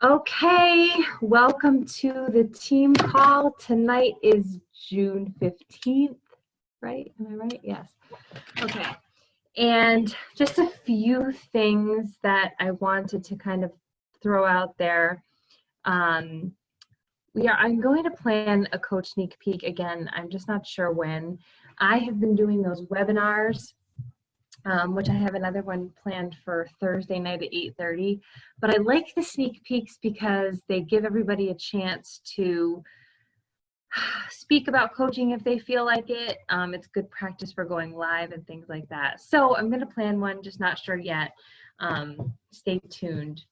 Okay, welcome to the team call. Tonight is June 15th, right? Am I right? Yes. Okay. And just a few things that I wanted to kind of throw out there. I'm going to plan a coach sneak peek again. I'm just not sure when. I have been doing those webinars, which I have another one planned for Thursday night at 8:30. But I like the sneak peeks because they give everybody a chance to speak about coaching if they feel like it. It's good practice for going live and things like that. So I'm going to plan one, just not sure yet. Stay tuned.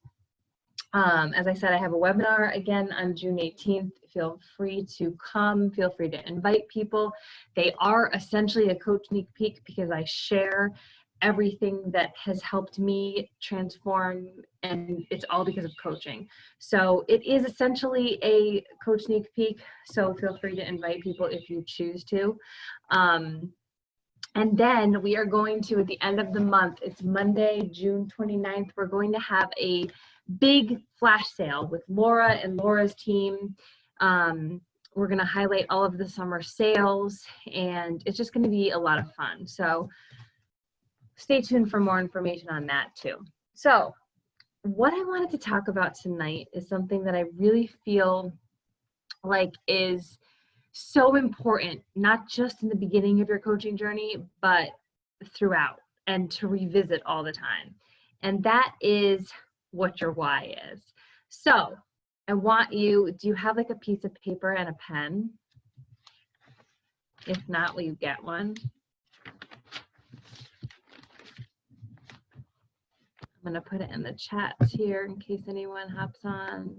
As I said, I have a webinar again on June 18th. Feel free to come. Feel free to invite people. They are essentially a coach sneak peek because I share everything that has helped me transform, and it's all because of coaching. So it is essentially a coach sneak peek. So feel free to invite people if you choose to. And then we are going to, at the end of the month, it's Monday, June 29th, we're going to have a big flash sale with Laura and Laura's team. We're going to highlight all of the summer sales, and it's just going to be a lot of fun. So stay tuned for more information on that too. So what I wanted to talk about tonight is something that I really feel like is so important, not just in the beginning of your coaching journey, but throughout, and to revisit all the time. And that is what your why is. So I want you, do you have like a piece of paper and a pen? If not, will you get one? I'm gonna put it in the chats here in case anyone hops on.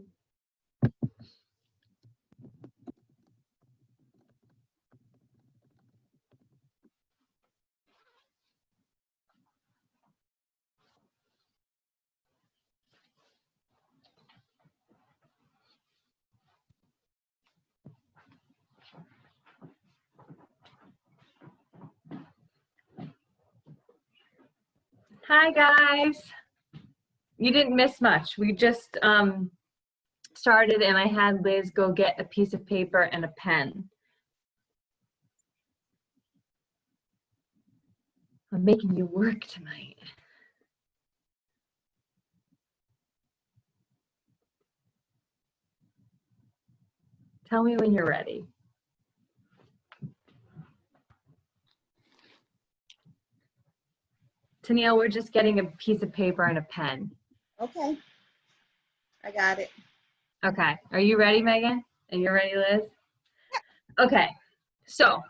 Hi guys. You didn't miss much. We just started and I had Liz go get a piece of paper and a pen. I'm making you work tonight. Tell me when you're ready. Tennille, we're just getting a piece of paper and a pen. Okay, I got it. Okay, are you ready, Megan? And you're ready, Liz? Okay, so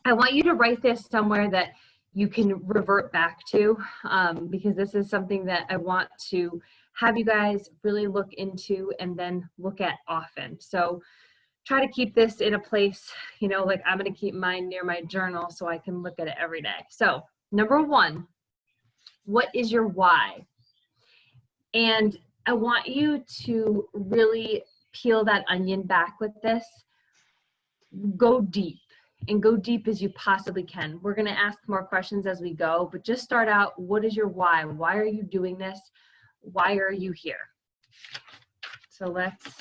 I want you to write this somewhere that you can revert back to, because this is something that I want to have you guys really look into and then look at often. So try to keep this in a place, you know, like I'm going to keep mine near my journal so I can look at it every day. So number one, what is your why? And I want you to really peel that onion back with this. Go deep, and go deep as you possibly can. We're going to ask more questions as we go, but just start out, what is your why? Why are you doing this? Why are you here? So let's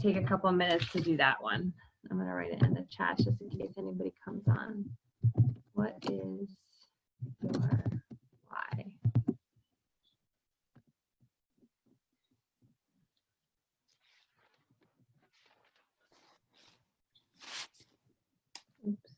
take a couple of minutes to do that one. I'm going to write it in the chat just in case anybody comes on. What is your why? Oops.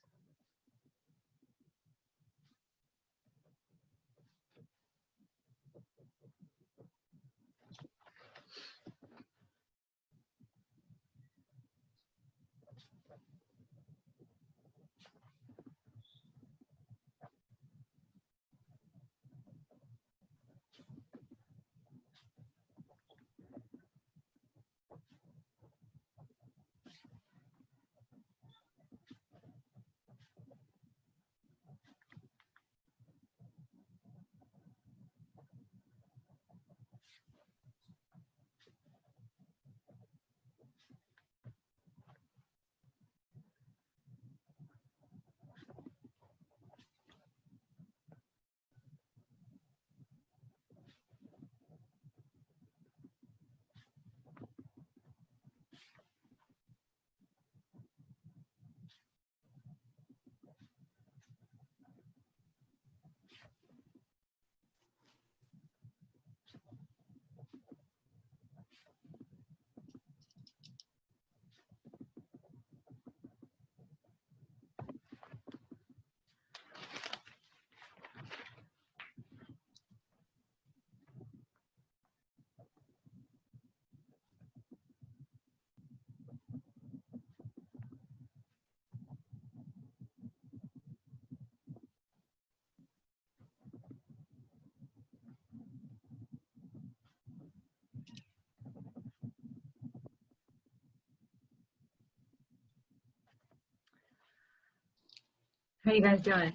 How you guys doing?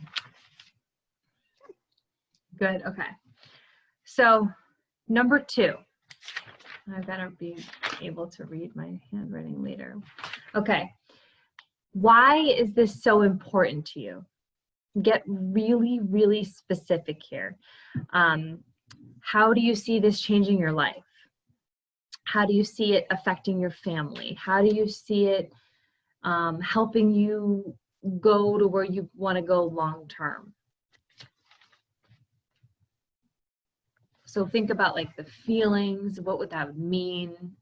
Good, okay. So number 2, I better be able to read my handwriting later. Okay, why is this so important to you? Get really, really specific here. How do you see this changing your life? How do you see it affecting your family? How do you see it helping you go to where you want to go long term? So think about like the feelings, what would that mean?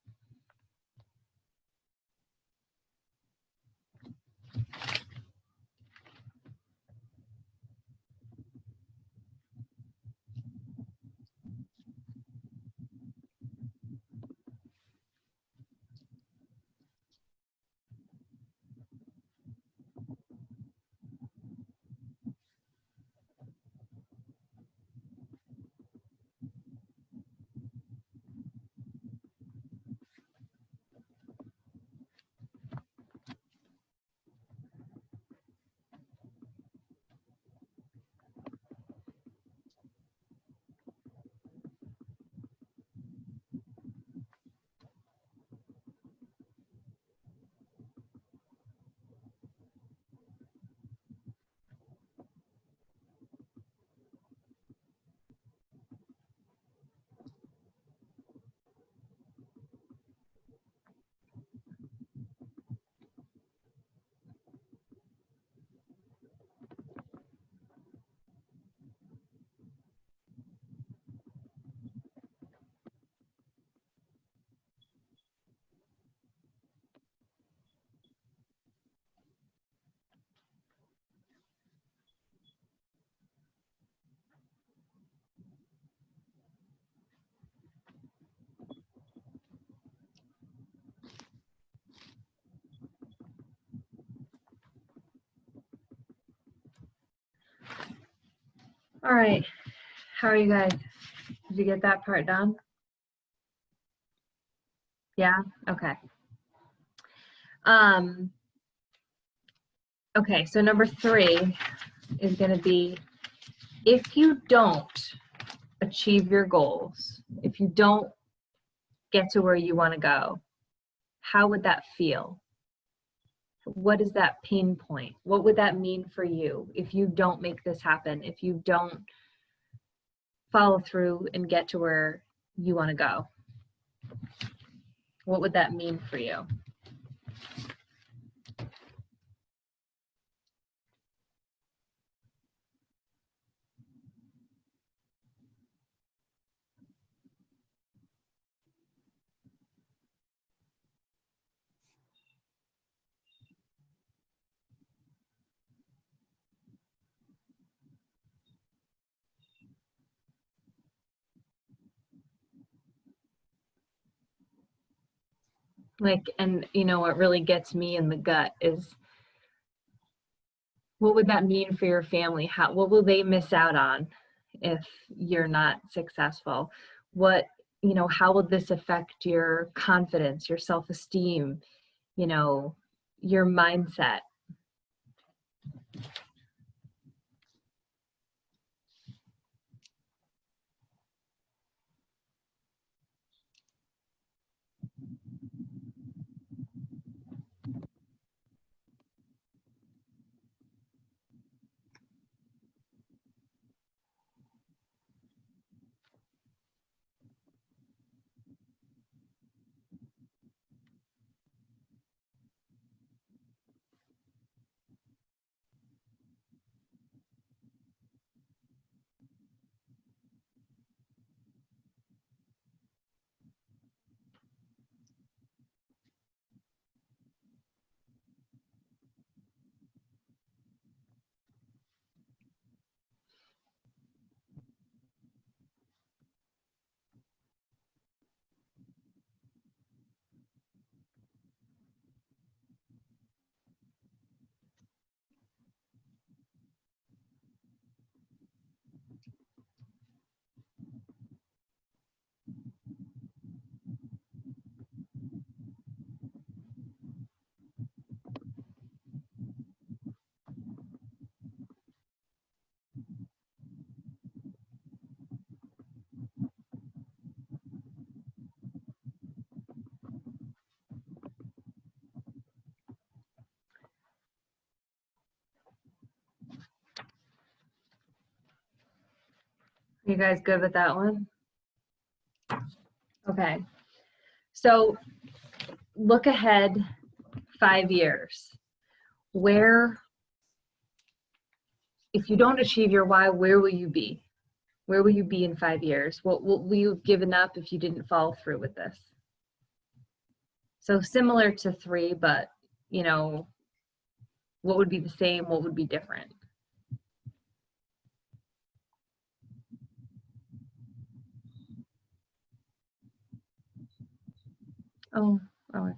All right, how are you guys? Did you get that part done? Yeah, okay. Okay, so number 3 is going to be, if you don't achieve your goals, if you don't get to where you want to go, how would that feel? What is that pain point? What would that mean for you if you don't make this happen, if you don't follow through and get to where you want to go? What would that mean for you? Like, and you know, what really gets me in the gut is, what would that mean for your family? What will they miss out on if you're not successful? What, you know, how will this affect your confidence, your self-esteem, you know, your mindset? You guys good with that one? Okay. So look ahead 5 years. Where, if you don't achieve your why, where will you be? Where will you be in 5 years? What will you have given up if you didn't follow through with this? So similar to 3, but you know, what would be the same? What would be different? Oh, okay.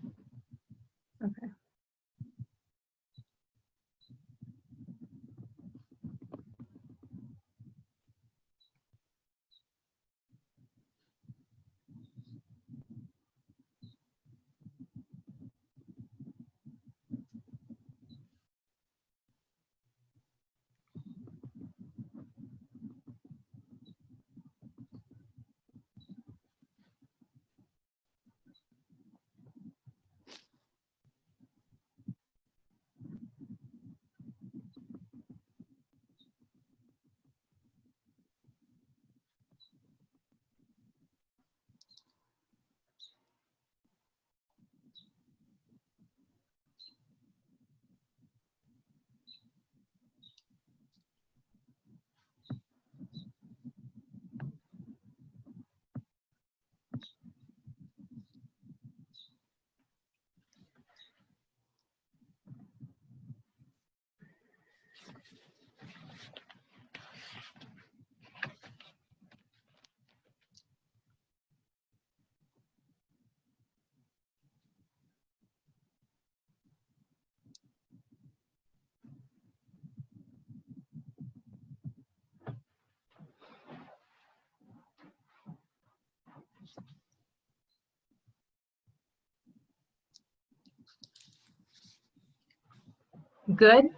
Good?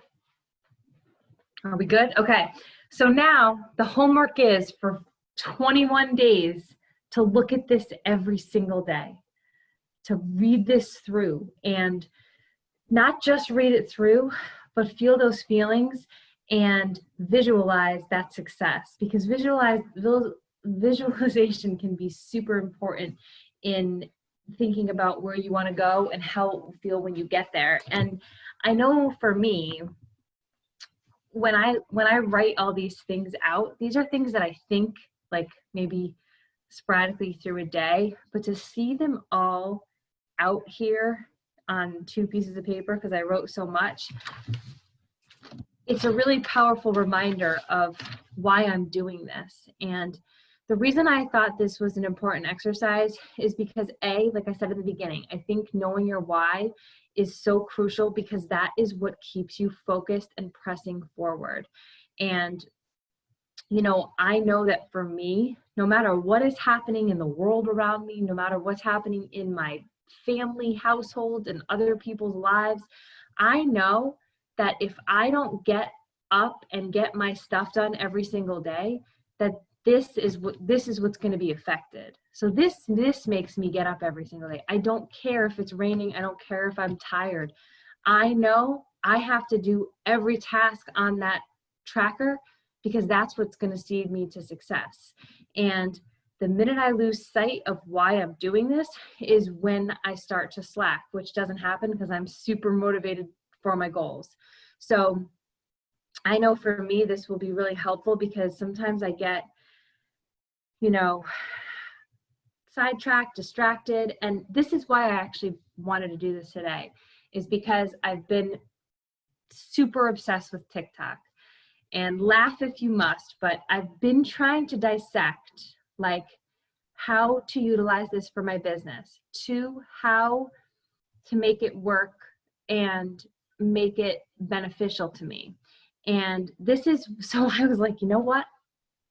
Are we good? Okay. So now the homework is for 21 days to look at this every single day, to read this through, and not just read it through, but feel those feelings and visualize that success, because visualization can be super important in thinking about where you want to go and how it will feel when you get there. And I know for me, when I write all these things out, these are things that I think like maybe sporadically through a day, but to see them all out here on 2 pieces of paper, because I wrote so much, it's a really powerful reminder of why I'm doing this. And the reason I thought this was an important exercise is because like I said at the beginning, I think knowing your why is so crucial, because that is what keeps you focused and pressing forward. And you know, I know that for me, no matter what is happening in the world around me, no matter what's happening in my family, household, and other people's lives, I know that if I don't get up and get my stuff done every single day, that this is what's going to be affected. So this makes me get up every single day. I don't care if it's raining. I don't care if I'm tired. I know I have to do every task on that tracker, because that's what's going to see me to success. And the minute I lose sight of why I'm doing this is when I start to slack, which doesn't happen because I'm super motivated for my goals. So I know for me, this will be really helpful, because sometimes I get, you know, sidetracked, distracted. And this is why I actually wanted to do this today, is because I've been super obsessed with TikTok. And laugh if you must, but I've been trying to dissect like how to utilize this for my business, to how to make it work and make it beneficial to me. And this is, so I was like, you know what?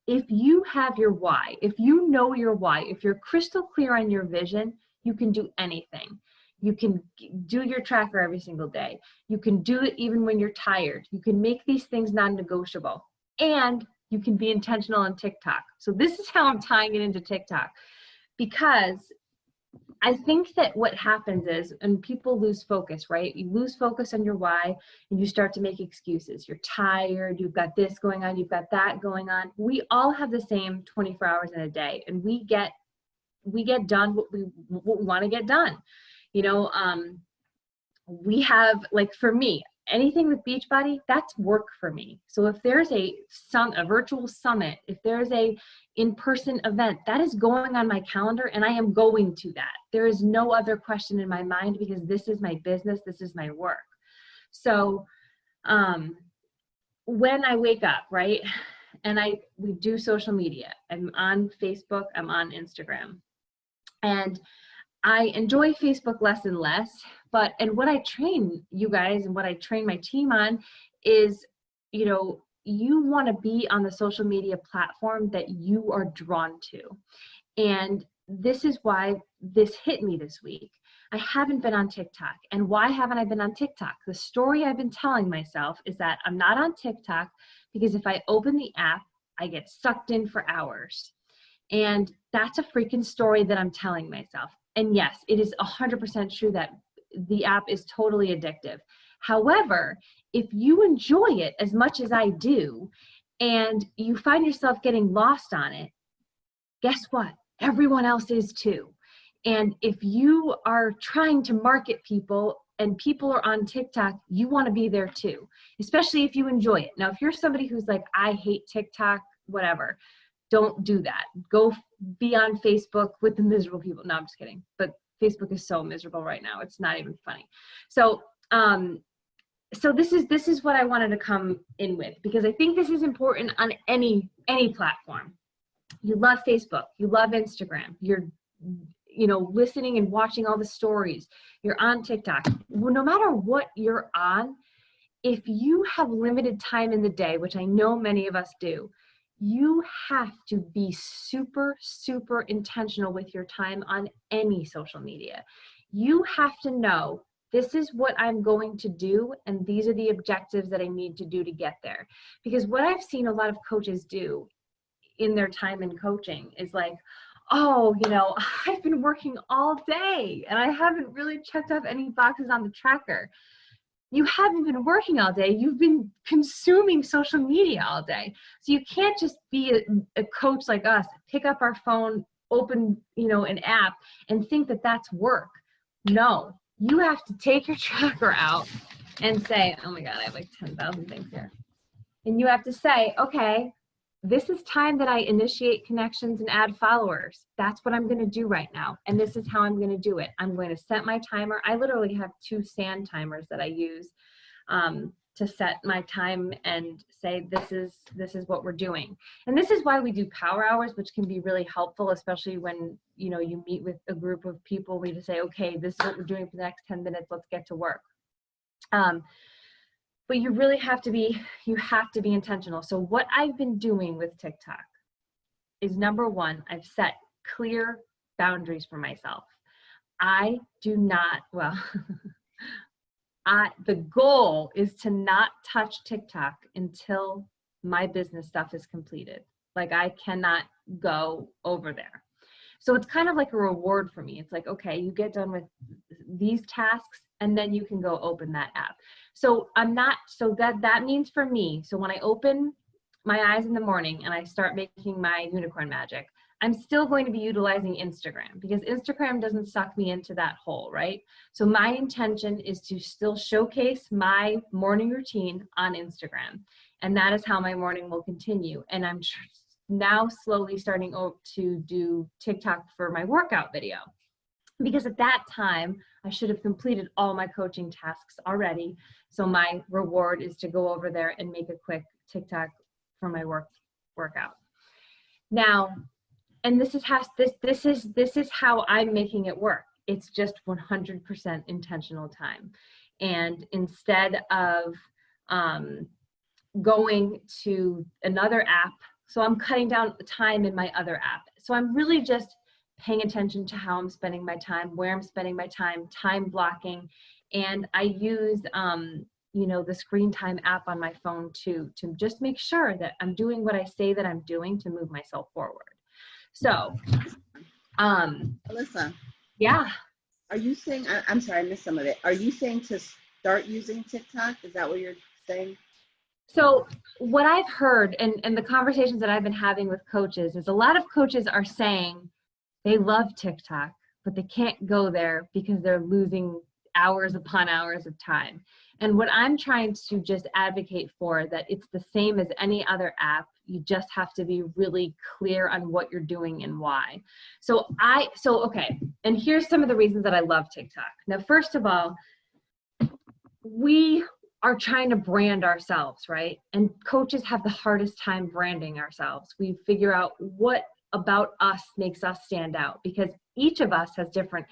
If you have your why, if you know your why, if you're crystal clear on your vision, you can do anything. You can do your tracker every single day. You can do it even when you're tired. You can make these things non-negotiable, and you can be intentional on TikTok. So this is how I'm tying it into TikTok, because I think that what happens is, and people lose focus, right? You lose focus on your why and you start to make excuses. You're tired, you've got this going on, you've got that going on. We all have the same 24 hours in a day, and we get done what we want to get done. You know, we have, like, for me, anything with Beachbody, that's work for me. So if there's a virtual summit, if there's a in-person event, that is going on my calendar and I am going to that. There is no other question in my mind because this is my business, this is my work. So when I wake up, right, and we do social media, I'm on Facebook, I'm on Instagram, and I enjoy Facebook less and less, and what I train you guys and what I train my team on is, you know, you want to be on the social media platform that you are drawn to. And this is why this hit me this week. I haven't been on TikTok. And why haven't I been on TikTok? The story I've been telling myself is that I'm not on TikTok because if I open the app, I get sucked in for hours. And that's a freaking story that I'm telling myself. And yes, it is 100% true that the app is totally addictive. However, if you enjoy it as much as I do, and you find yourself getting lost on it, guess what? Everyone else is too. And if you are trying to market people and people are on TikTok, you want to be there too, especially if you enjoy it. Now, if you're somebody who's like, I hate TikTok, whatever, don't do that. Go be on Facebook with the miserable people. No, I'm just kidding. But Facebook is so miserable right now. It's not even funny. So, so this is what I wanted to come in with, because I think this is important on any platform. You love Facebook, you love Instagram, you're, you know, listening and watching all the stories, you're on TikTok. Well, no matter what you're on, if you have limited time in the day, which I know many of us do, you have to be super, super intentional with your time on any social media. You have to know, this is what I'm going to do, and these are the objectives that I need to do to get there. Because what I've seen a lot of coaches do in their time in coaching is like, oh, you know, I've been working all day and I haven't really checked off any boxes on the tracker. You haven't been working all day. You've been consuming social media all day. So you can't just be a coach like us, pick up our phone, open, you know, an app and think that that's work. No, you have to take your tracker out and say, oh my God, I have like 10,000 things here. And you have to say, okay, this is time that I initiate connections and add followers. That's what I'm going to do right now. And this is how I'm going to do it. I'm going to set my timer. I literally have 2 sand timers that I use to set my time and say, this is what we're doing. And this is why we do power hours, which can be really helpful, especially when, you know, you meet with a group of people. We just say, okay, this is what we're doing for the next 10 minutes. Let's get to work. But you really have to be intentional. So what I've been doing with TikTok is, number one, I've set clear boundaries for myself. I do not, well, the goal is to not touch TikTok until my business stuff is completed. Like, I cannot go over there. So it's kind of like a reward for me. It's like, okay, you get done with these tasks and then you can go open that app. So that means for me, so when I open my eyes in the morning and I start making my unicorn magic, I'm still going to be utilizing Instagram because Instagram doesn't suck me into that hole, right? So my intention is to still showcase my morning routine on Instagram. And that is how my morning will continue. And I'm now slowly starting to do TikTok for my workout video, because at that time I should have completed all my coaching tasks already. So my reward is to go over there and make a quick TikTok for my workout. Now, and this is how I'm making it work. It's just 100% intentional time. And instead of going to another app, so I'm cutting down the time in my other app. So I'm really just paying attention to how I'm spending my time, where I'm spending my time blocking. And I use, you know, the screen time app on my phone to just make sure that I'm doing what I say that I'm doing to move myself forward. So, Alyssa, Yeah. Are you saying, I'm sorry, I missed some of it. Are you saying to start using TikTok? Is that what you're saying? So what I've heard and the conversations that I've been having with coaches is a lot of coaches are saying they love TikTok, but they can't go there because they're losing hours upon hours of time. And what I'm trying to just advocate for, that it's the same as any other app. You just have to be really clear on what you're doing and why. Okay, and here's some of the reasons that I love TikTok. Now, first of all, we are trying to brand ourselves, right? And coaches have the hardest time branding ourselves. We figure out what about us makes us stand out, because each of us has different,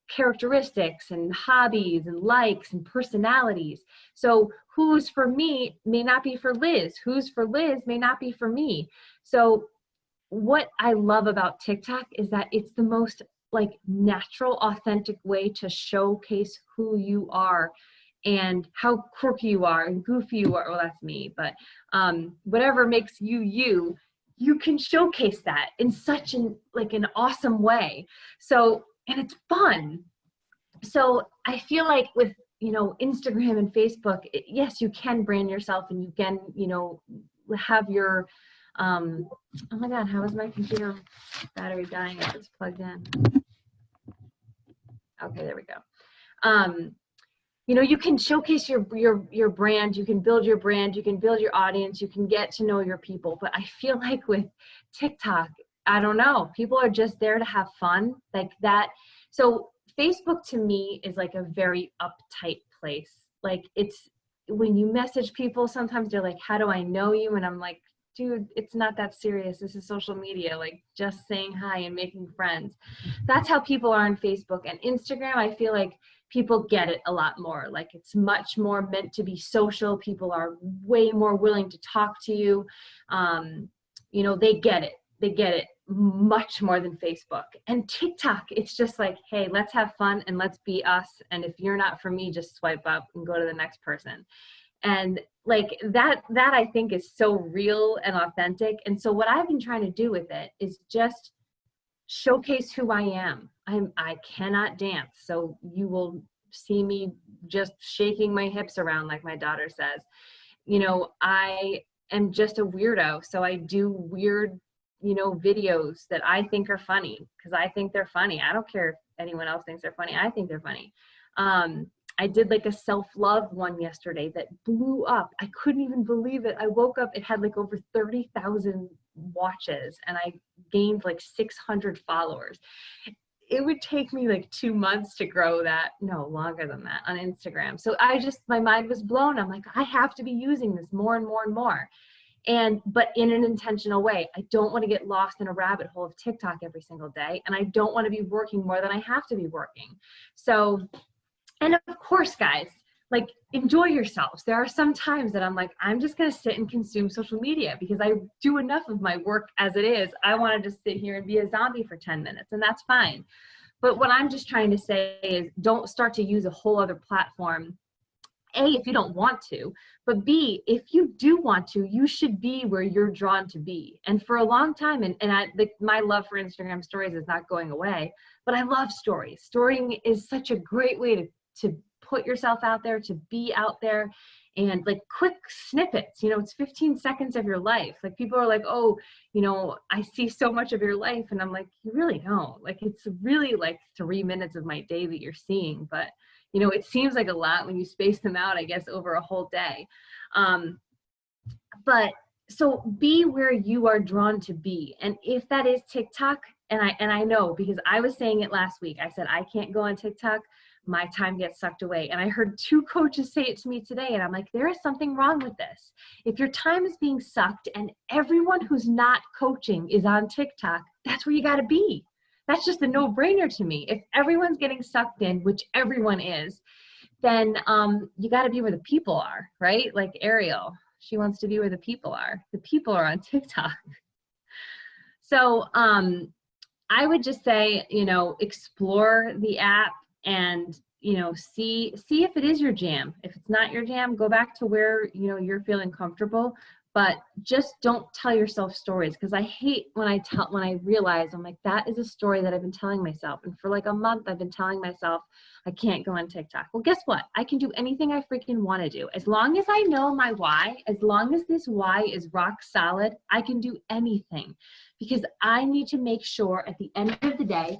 characteristics and hobbies and likes and personalities. So who's for me may not be for Liz. Who's for Liz may not be for me. So what I love about TikTok is that it's the most natural, authentic way to showcase who you are and how quirky you are and goofy you are. Well, that's me, but whatever makes you you, you can showcase that in such an awesome way. So, and it's fun. So I feel like with Instagram and Facebook, yes, you can brand yourself and you can have your oh my god, how is my computer battery dying if it's plugged in? Okay, there we go. You can showcase your brand, you can build your brand, you can build your audience, you can get to know your people. But I feel like with TikTok, I don't know, people are just there to have fun like that. So Facebook to me is like a very uptight place. Like, it's when you message people, sometimes they're like, how do I know you? And I'm like, dude, it's not that serious. This is social media, like just saying hi and making friends. That's how people are on Facebook. And Instagram, I feel like people get it a lot more. Like, it's much more meant to be social. People are way more willing to talk to you. They get it. They get it much more than Facebook. And TikTok, it's just like, hey, let's have fun and let's be us. And if you're not for me, just swipe up and go to the next person. And like that I think is so real and authentic. And so what I've been trying to do with it is just showcase who I am. I cannot dance, so you will see me just shaking my hips around like my daughter says. I am just a weirdo, so I do weird videos that I think are funny because I think they're funny. I don't care if anyone else thinks they're funny. I think they're funny. I did like a self-love one yesterday that blew up. I couldn't even believe it. I woke up, it had like over 30,000 watches and I gained like 600 followers. It would take me like 2 months to grow that, no, longer than that, on Instagram. So my mind was blown. I'm like, I have to be using this more and more and more. But in an intentional way. I don't want to get lost in a rabbit hole of TikTok every single day. And I don't want to be working more than I have to be working. So, and of course, guys, like, enjoy yourselves. There are some times that I'm like, I'm just going to sit and consume social media because I do enough of my work as it is. I want to just sit here and be a zombie for 10 minutes, and that's fine. But what I'm just trying to say is don't start to use a whole other platform. A, if you don't want to, but B, if you do want to, you should be where you're drawn to be. And for a long time, my love for Instagram stories is not going away, but I love stories. Storying is such a great way to put yourself out there, to be out there, and like quick snippets, it's 15 seconds of your life. Like, people are like, oh, I see so much of your life. And I'm like, you really don't. Like, it's really like 3 minutes of my day that you're seeing, but it seems like a lot when you space them out, I guess, over a whole day. But so be where you are drawn to be. And if that is TikTok, and I know, because I was saying it last week, I said, I can't go on TikTok. My time gets sucked away. And I heard 2 coaches say it to me today. And I'm like, there is something wrong with this. If your time is being sucked and everyone who's not coaching is on TikTok, that's where you got to be. That's just a no-brainer to me. If everyone's getting sucked in, which everyone is, then you got to be where the people are, right? Like Ariel, she wants to be where the people are. The people are on TikTok. So I would just say, explore the app and, see if it is your jam. If it's not your jam, go back to where, you're feeling comfortable. but just don't tell yourself stories, because I hate when I realize I'm like, that is a story that I've been telling myself. And for like a month, I've been telling myself I can't go on TikTok. Well, guess what? I can do anything I freaking want to do. As long as I know my why, as long as this why is rock solid, I can do anything, because I need to make sure at the end of the day,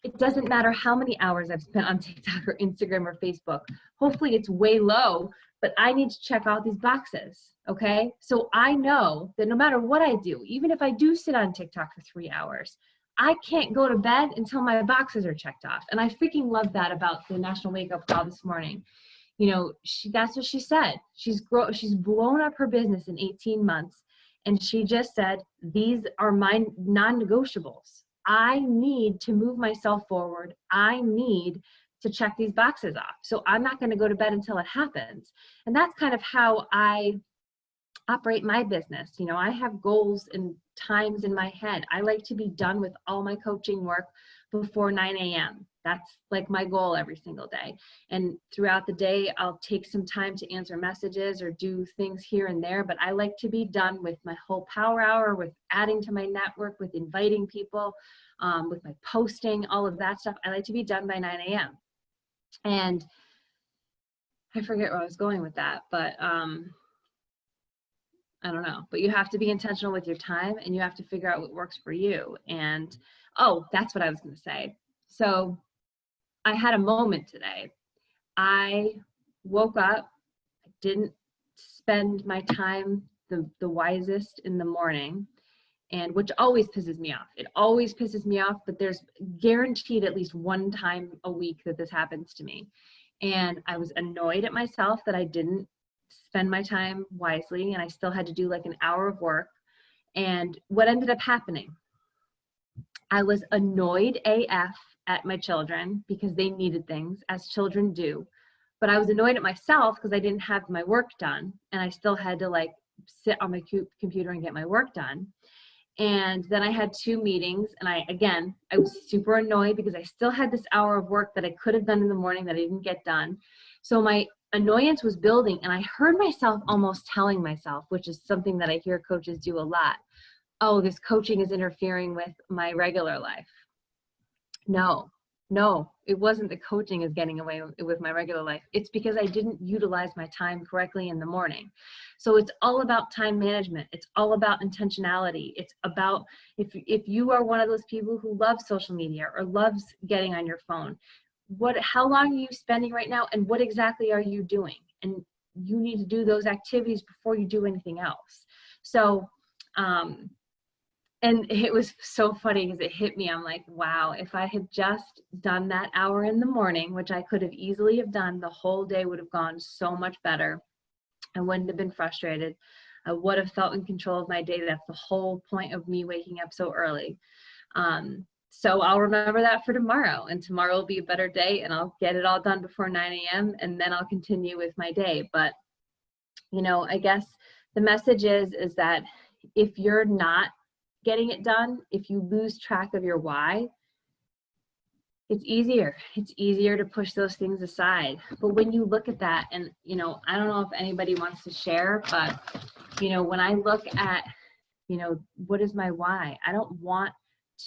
it doesn't matter how many hours I've spent on TikTok or Instagram or Facebook. Hopefully it's way low, but I need to check out these boxes, okay? So I know that no matter what I do, even if I do sit on TikTok for 3 hours, I can't go to bed until my boxes are checked off. And I freaking love that about the National Wake Up Call this morning. You know, that's what she said. She's blown up her business in 18 months. And she just said, these are my non-negotiables. I need to move myself forward. I need to check these boxes off. So I'm not going to go to bed until it happens. And that's kind of how I operate my business. You know, I have goals and times in my head. I like to be done with all my coaching work before 9 a.m. That's like my goal every single day. And throughout the day, I'll take some time to answer messages or do things here and there, but I like to be done with my whole power hour, with adding to my network, with inviting people, with my posting, all of that stuff. I like to be done by 9 a.m. And I forget where I was going with that, but I don't know, but you have to be intentional with your time, and you have to figure out what works for you. And, oh, that's what I was going to say. So I had a moment today. I woke up, I didn't spend my time the wisest in the morning, and which always pisses me off. It always pisses me off, but there's guaranteed at least one time a week that this happens to me. And I was annoyed at myself that I didn't spend my time wisely, and I still had to do like an hour of work. And what ended up happening, I was annoyed AF at my children because they needed things, as children do. But I was annoyed at myself because I didn't have my work done, and I still had to like sit on my computer and get my work done. And then I had 2 meetings, and I was super annoyed because I still had this hour of work that I could have done in the morning that I didn't get done. So my annoyance was building, and I heard myself almost telling myself, which is something that I hear coaches do a lot, oh, this coaching is interfering with my regular life. No, it wasn't the coaching is getting away with my regular life. It's because I didn't utilize my time correctly in the morning. So it's all about time management. It's all about intentionality. It's about, if you are one of those people who loves social media or loves getting on your phone, how long are you spending right now, and what exactly are you doing? And you need to do those activities before you do anything else. So, and it was so funny because it hit me. I'm like, wow, if I had just done that hour in the morning, which I could have easily have done, the whole day would have gone so much better. I wouldn't have been frustrated. I would have felt in control of my day. That's the whole point of me waking up so early. So I'll remember that for tomorrow, and tomorrow will be a better day, and I'll get it all done before 9 a.m. and then I'll continue with my day. But, you know, I guess the message is that if you're not getting it done, if you lose track of your why, it's easier to push those things aside. But when you look at that, and, you know, I don't know if anybody wants to share, but, you know, when I look at, you know, what is my why? I don't want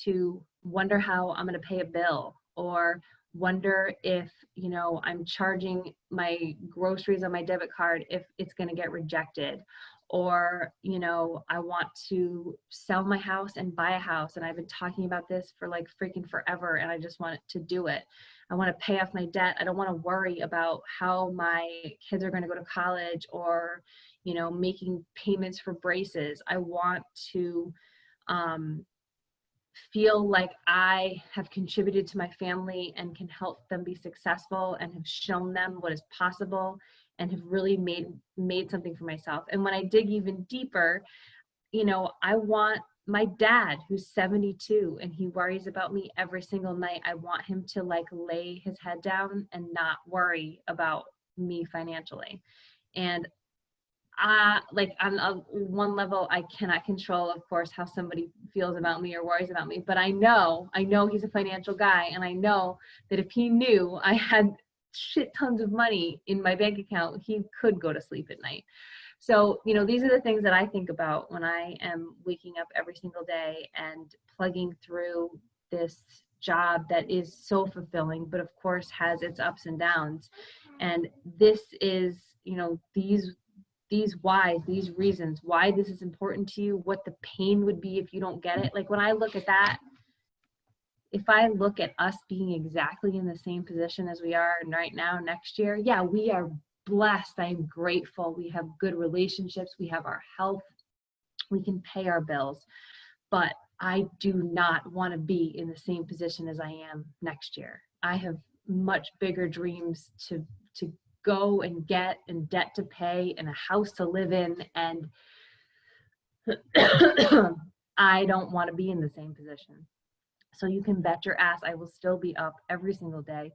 to wonder how I'm going to pay a bill, or wonder if, you know, I'm charging my groceries on my debit card if it's going to get rejected, or, you know, I want to sell my house and buy a house, and I've been talking about this for like freaking forever, and I just want to do it. I want to pay off my debt. I don't want to worry about how my kids are going to go to college, or, you know, making payments for braces. I want to feel like I have contributed to my family and can help them be successful, and have shown them what is possible, and have really made something for myself. And when I dig even deeper, you know, I want my dad, who's 72 and he worries about me every single night, I want him to like lay his head down and not worry about me financially. And like on one level, I cannot control, of course, how somebody feels about me or worries about me, but I know he's a financial guy, and I know that if he knew I had shit tons of money in my bank account, he could go to sleep at night. So, you know, these are the things that I think about when I am waking up every single day and plugging through this job that is so fulfilling, but of course has its ups and downs. And this is, you know, these whys, these reasons why this is important to you, what the pain would be if you don't get it. Like when I look at that, if I look at us being exactly in the same position as we are right now next year, yeah, we are blessed. I'm grateful. We have good relationships. We have our health. We can pay our bills. But I do not want to be in the same position as I am next year. I have much bigger dreams to go and get, and debt to pay, and a house to live in. And I don't want to be in the same position. So you can bet your ass I will still be up every single day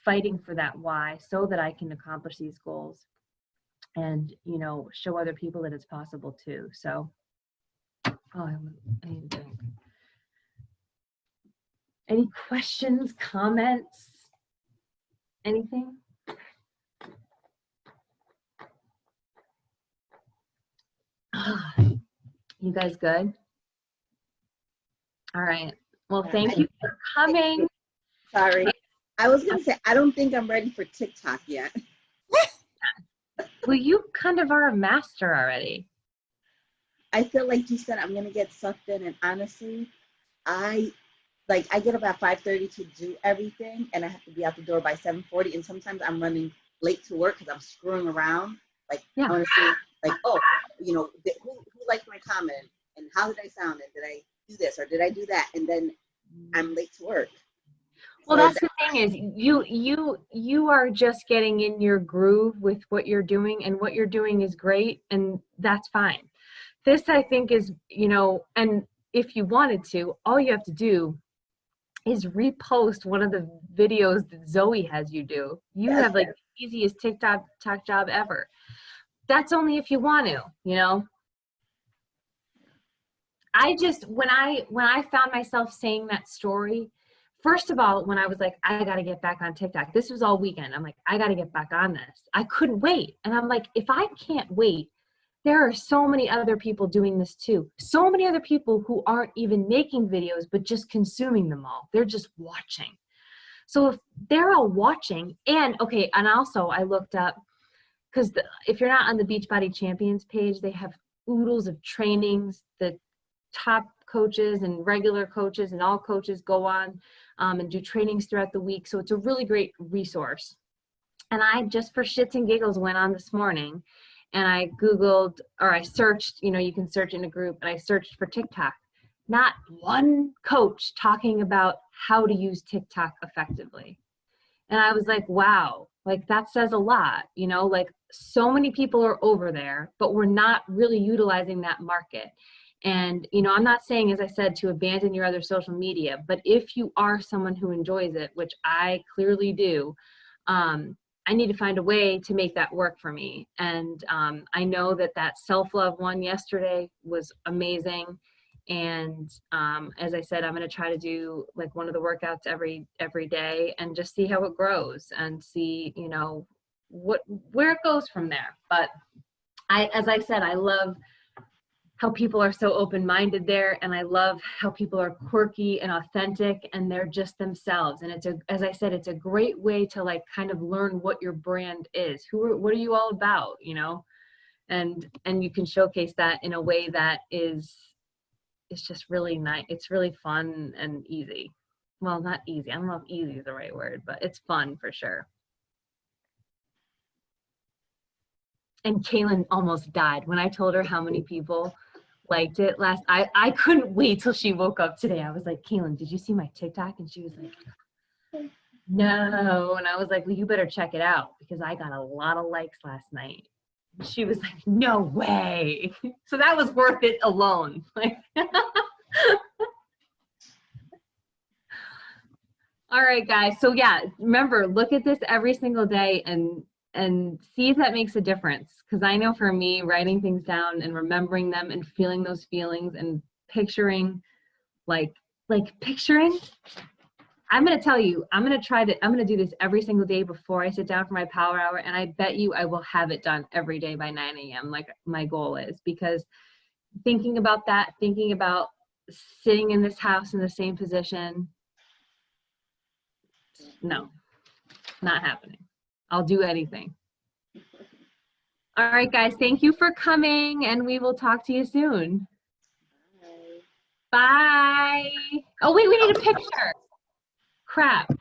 fighting for that why, so that I can accomplish these goals and, you know, show other people that it's possible too. So, I need to think. Any questions, comments, anything? You guys good? All right. Well, thank you for coming. Sorry. I was going to say, I don't think I'm ready for TikTok yet. Well, you kind of are a master already. I feel like you said I'm going to get sucked in. And honestly, I get up at 5:30 to do everything, and I have to be out the door by 7:40. And sometimes I'm running late to work because I'm screwing around. Like, yeah. I want to see, like, oh, you know, who liked my comment, and how did I sound, and did I do this or did I do that? And then I'm late to work. Well, that's the thing is you are just getting in your groove with what you're doing, and what you're doing is great, and that's fine. This, I think, is, you know, and if you wanted to, all you have to do is repost one of the videos that Zoe has you do. You have like the easiest TikTok job ever. That's only if you want to, you know. I just, when I found myself saying that story, first of all, when I was like, I got to get back on TikTok, this was all weekend. I'm like, I got to get back on this. I couldn't wait. And I'm like, if I can't wait, there are so many other people doing this too. So many other people who aren't even making videos, but just consuming them all. They're just watching. So if they're all watching, and okay, and also I looked up, because if you're not on the Beachbody Champions page, they have oodles of trainings. The top coaches and regular coaches and all coaches go on and do trainings throughout the week. So it's a really great resource. And I just for shits and giggles went on this morning and I Googled, or I searched, you know, you can search in a group, and I searched for TikTok. Not one coach talking about how to use TikTok effectively. And I was like, wow, like that says a lot, you know, like so many people are over there, but we're not really utilizing that market. And, you know, I'm not saying, as I said, to abandon your other social media, but if you are someone who enjoys it, which I clearly do, I need to find a way to make that work for me. And I know that self-love one yesterday was amazing. And as I said, I'm going to try to do like one of the workouts every day and just see how it grows and see, you know, where it goes from there. But as I said, I love how people are so open-minded there, and I love how people are quirky and authentic, and they're just themselves. And as I said, it's a great way to like kind of learn what your brand is. What are you all about, you know? And you can showcase that in a way that it's just really nice. It's really fun and easy. Well, not easy. I don't know if easy is the right word, but it's fun for sure. And Kaylin almost died when I told her how many people liked it last. I couldn't wait till she woke up today. I was like, Kaylin, did you see my TikTok? And she was like, no. And I was like, well, you better check it out because I got a lot of likes last night. And she was like, no way. So that was worth it alone. Like, all right, guys. So yeah, remember, look at this every single day and see if that makes a difference. Because I know for me, writing things down and remembering them and feeling those feelings and picturing, like picturing, I'm going to tell you, I'm going to do this every single day before I sit down for my power hour. And I bet you I will have it done every day by 9 a.m. like my goal is, because thinking about that, thinking about sitting in this house in the same position, no, not happening. I'll do anything. All right, guys, thank you for coming, and we will talk to you soon. Bye. Oh, wait, we need a picture. Crap.